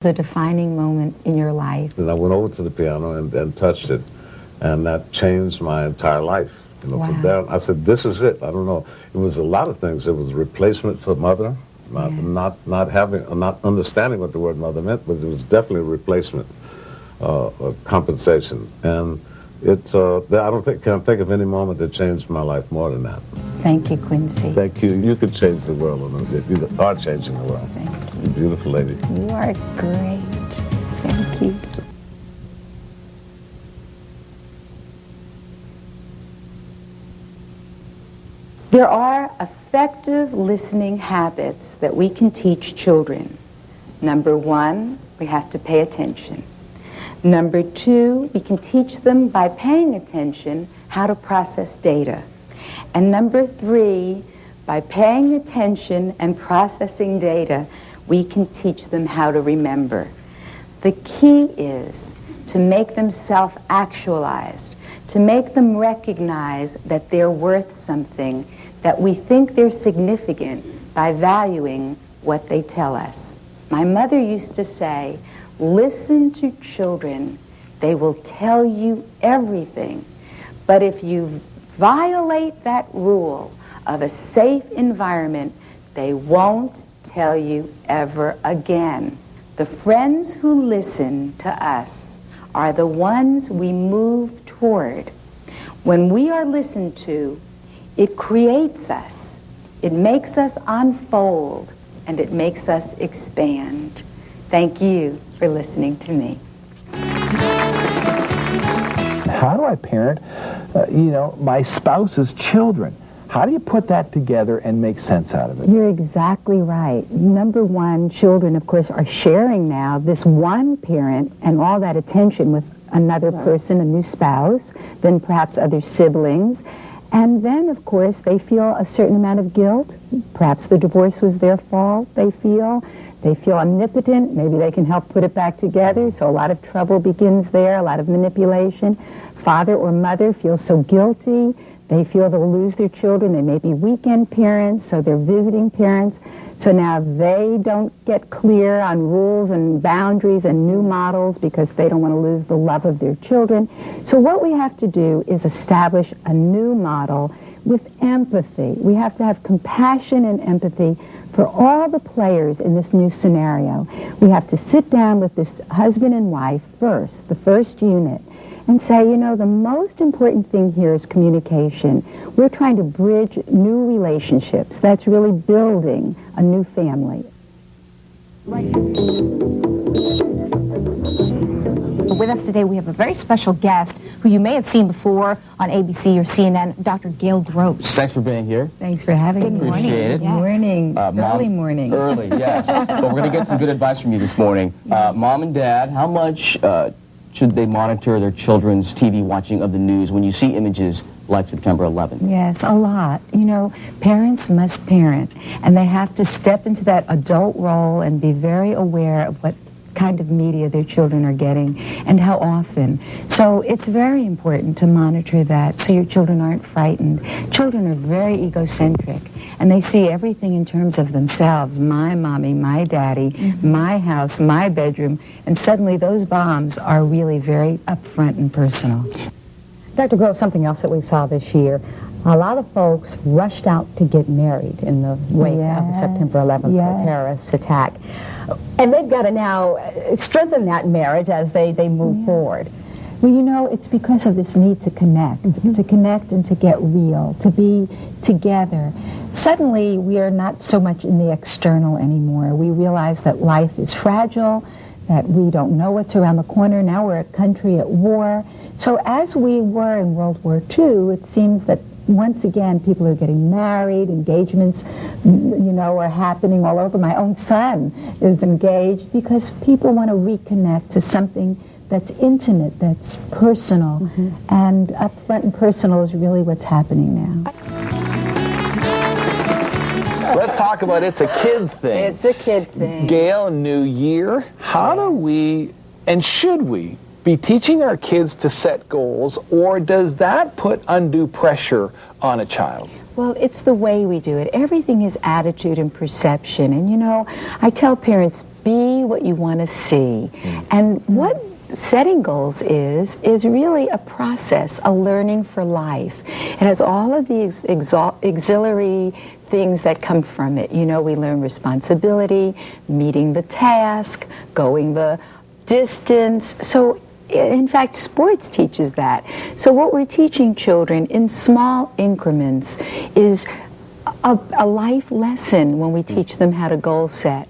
The defining moment in your life? And I went over to the piano and touched it, and that changed my entire life. You know, wow. From there, I said, "This is it." I don't know. It was a lot of things. It was a replacement for mother, not understanding what the word mother meant, but it was definitely a replacement, compensation, and it. Can't think of any moment that changed my life more than that. Thank you, Quincy. Thank you. You could change the world if you are changing the world. Thank you. You're a beautiful lady. You are great. Thank you. There are effective listening habits that we can teach children. Number one, we have to pay attention. Number two, we can teach them by paying attention how to process data. And number three, by paying attention and processing data, we can teach them how to remember. The key is to make them self-actualized, to make them recognize that they're worth something, that we think they're significant by valuing what they tell us. My mother used to say, listen to children, they will tell you everything. But if you violate that rule of a safe environment, they won't tell you ever again. The friends who listen to us are the ones we move toward. When we are listened to, it creates us, it makes us unfold, and it makes us expand. Thank you for listening to me. How do I parent, my spouse's children? How do you put that together and make sense out of it? You're exactly right. Number one, children, of course, are sharing now this one parent and all that attention with another person, a new spouse, then perhaps other siblings. And then, of course, they feel a certain amount of guilt. Perhaps the divorce was their fault, they feel. They feel omnipotent. Maybe they can help put it back together. So a lot of trouble begins there, a lot of manipulation. Father or mother feels so guilty. They feel they'll lose their children. They may be weekend parents, so they're visiting parents. So now they don't get clear on rules and boundaries and new models because they don't want to lose the love of their children. So what we have to do is establish a new model with empathy. We have to have compassion and empathy for all the players in this new scenario. We have to sit down with this husband and wife first, the first unit, and say, the most important thing here is communication. We're trying to bridge new relationships. That's really building a new family. With us today, we have a very special guest who you may have seen before on ABC or CNN, Dr. Gail Gross. Thanks for being here. Thanks for having me. Appreciate it. Good morning. Early morning. Early, yes. But we're going to get some good advice from you this morning. Yes. Mom and Dad, how much should they monitor their children's TV watching of the news when you see images like September 11th? Yes, a lot. Parents must parent, and they have to step into that adult role and be very aware of what kind of media their children are getting and how often. So it's very important to monitor that so your children aren't frightened. Children are very egocentric, and they see everything in terms of themselves. My mommy, my daddy, my house, my bedroom, and suddenly those bombs are really very upfront and personal. Dr. Gross, something else that we saw this year, a lot of folks rushed out to get married in the wake of the September 11th terrorist attack. And they've got to now strengthen that marriage as they move forward. Well, it's because of this need to connect and to get real, to be together. Suddenly, we are not so much in the external anymore. We realize that life is fragile, that we don't know what's around the corner. Now we're a country at war. So as we were in World War II, it seems that once again, people are getting married, engagements, are happening all over. My own son is engaged because people want to reconnect to something that's intimate, that's personal, and upfront and personal is really what's happening now. Let's talk about It's a Kid Thing. It's a kid thing. Gail, New Year, how do we, and should we, be teaching our kids to set goals, or does that put undue pressure on a child? Well, it's the way we do it. Everything is attitude and perception. And I tell parents, be see what you want to see. And what setting goals is really a process, a learning for life. It has all of the auxiliary things that come from it. You know, we learn responsibility, meeting the task, going the distance. So in fact, sports teaches that. So what we're teaching children in small increments is a life lesson when we teach them how to goal set.